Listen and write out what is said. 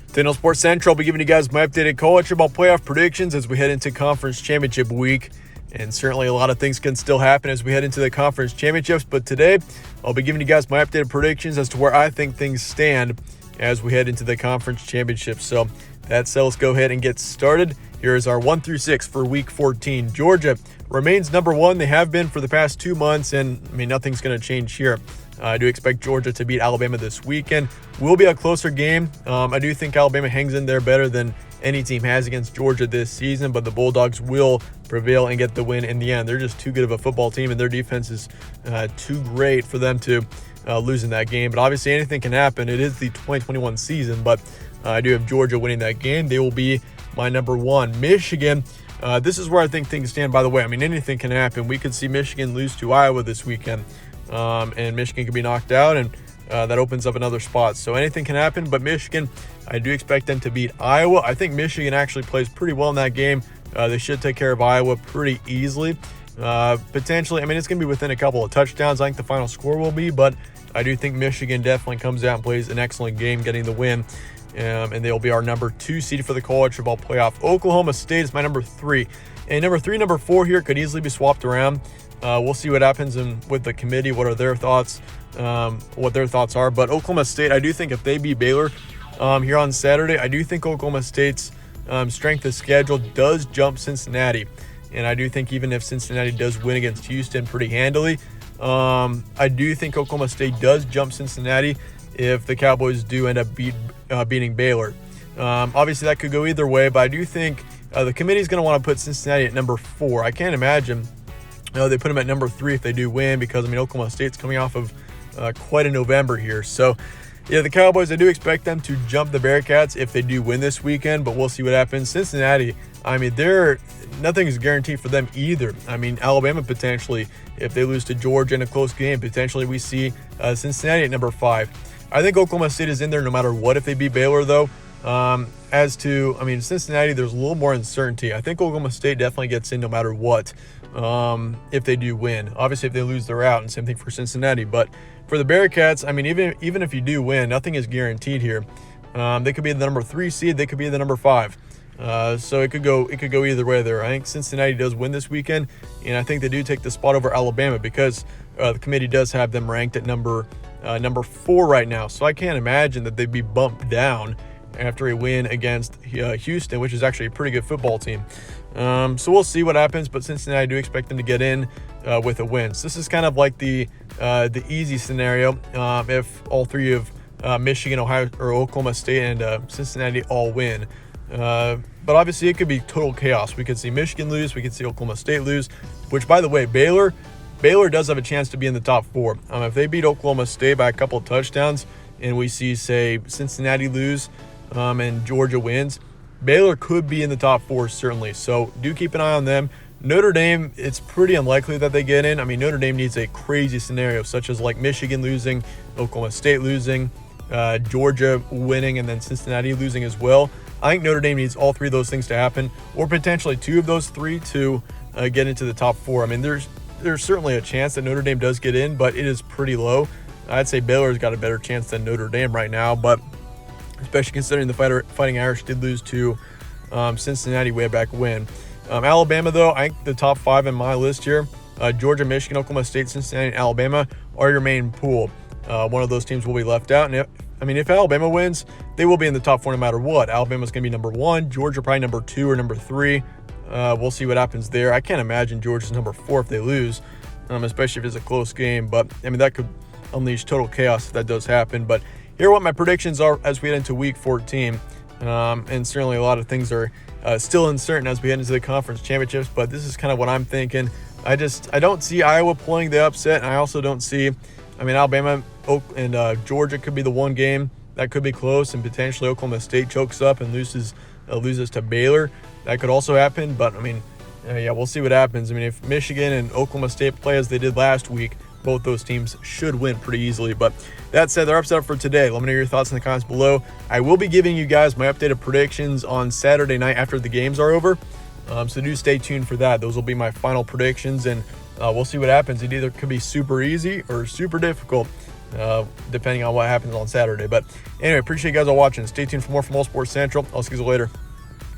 Untitled Sports Central will be giving you guys my updated college football playoff predictions as we head into conference championship week. And certainly a lot of things can still happen as we head into the conference championships. But today, I'll be giving you guys my updated predictions as to where I think things stand as we head into the conference championships. So that said, let's go ahead and get started. Here is our 1 through 6 for week 14. Georgia remains number one. They have been for the past 2 months, and nothing's going to change here. I do expect Georgia to beat Alabama this weekend. Will be a closer game. I do think Alabama hangs in there better than any team has against Georgia this season, but the Bulldogs will prevail and get the win in the end. They're just too good of a football team, and their defense is too great for them to lose in that game. But obviously anything can happen. It is the 2021 season, but I do have Georgia winning that game. They will be my number one. Michigan, this is where I think things stand, by the way. Anything can happen. We could see Michigan lose to Iowa this weekend. And Michigan could be knocked out, and that opens up another spot. So anything can happen, but Michigan, I do expect them to beat Iowa. I think Michigan actually plays pretty well in that game. They should take care of Iowa pretty easily. Potentially, it's going to be within a couple of touchdowns. I think the final score will be, but I do think Michigan definitely comes out and plays an excellent game, getting the win. And they'll be our number 2 seed for the college football playoff. Oklahoma State is my number 3. And number 3, number 4 here could easily be swapped around. We'll see what happens with the committee, what are their thoughts, what their thoughts are. But Oklahoma State, I do think if they beat Baylor here on Saturday, I do think Oklahoma State's strength of schedule does jump Cincinnati. And I do think even if Cincinnati does win against Houston pretty handily, I do think Oklahoma State does jump Cincinnati if the Cowboys do end up beating Baylor. Obviously, that could go either way, but I do think the committee is going to want to put Cincinnati at number 4. I can't imagine they put them at number 3 if they do win, because Oklahoma State's coming off of quite a November here. So yeah, the Cowboys, I do expect them to jump the Bearcats if they do win this weekend, but we'll see what happens. Cincinnati, nothing is guaranteed for them either. Alabama potentially, if they lose to Georgia in a close game, potentially we see Cincinnati at number 5. I think Oklahoma State is in there no matter what if they beat Baylor, though. As to, Cincinnati, there's a little more uncertainty. I think Oklahoma State definitely gets in no matter what if they do win. Obviously, if they lose, they're out, and same thing for Cincinnati. But for the Bearcats, even if you do win, nothing is guaranteed here. They could be the number 3 seed. They could be the number 5. So it could go either way there. I think Cincinnati does win this weekend, and I think they do take the spot over Alabama because the committee does have them ranked at number 4 right now. So I can't imagine that they'd be bumped down after a win against Houston, which is actually a pretty good football team. So we'll see what happens, but Cincinnati, I do expect them to get in with a win. So this is kind of like the easy scenario if all 3 of Michigan, Ohio, or Oklahoma State and Cincinnati all win. But obviously it could be total chaos. We could see Michigan lose, we could see Oklahoma State lose, which, by the way, Baylor does have a chance to be in the top 4. If they beat Oklahoma State by a couple of touchdowns and we see, say, Cincinnati lose and Georgia wins, Baylor could be in the top 4 certainly. So do keep an eye on them. Notre Dame, it's pretty unlikely that they get in. Notre Dame needs a crazy scenario such as like Michigan losing, Oklahoma State losing, Georgia winning, and then Cincinnati losing as well. I think Notre Dame needs all 3 of those things to happen, or potentially 2 of those 3 to get into the top 4. There's certainly a chance that Notre Dame does get in, but it is pretty low. I'd say Baylor's got a better chance than Notre Dame right now, but especially considering the Fighting Irish did lose to Cincinnati way back when. Alabama, though, I think the top 5 in my list here, Georgia, Michigan, Oklahoma State, Cincinnati, and Alabama are your main pool. One of those teams will be left out, and if Alabama wins, they will be in the top 4 no matter what. Alabama's going to be number 1, Georgia probably number 2 or number 3. We'll see what happens there. I can't imagine Georgia's number 4 if they lose, especially if it's a close game. But, that could unleash total chaos if that does happen. But here are what my predictions are as we head into Week 14. And certainly a lot of things are still uncertain as we head into the conference championships. But this is kind of what I'm thinking. I don't see Iowa pulling the upset. And I also don't see, Alabama and Georgia could be the one game that could be close, and potentially Oklahoma State chokes up and loses to Baylor. That could also happen, but we'll see what happens. If Michigan and Oklahoma State play as they did last week, both those teams should win pretty easily. But that said, they're upset for today. Let me know your thoughts in the comments below. I will be giving you guys my updated predictions on Saturday night after the games are over. So do stay tuned for that. Those will be my final predictions, and we'll see what happens. It either could be super easy or super difficult. depending on what happens on Saturday. But anyway, appreciate you guys all watching. Stay tuned for more from All Sports Central. I'll see you guys later.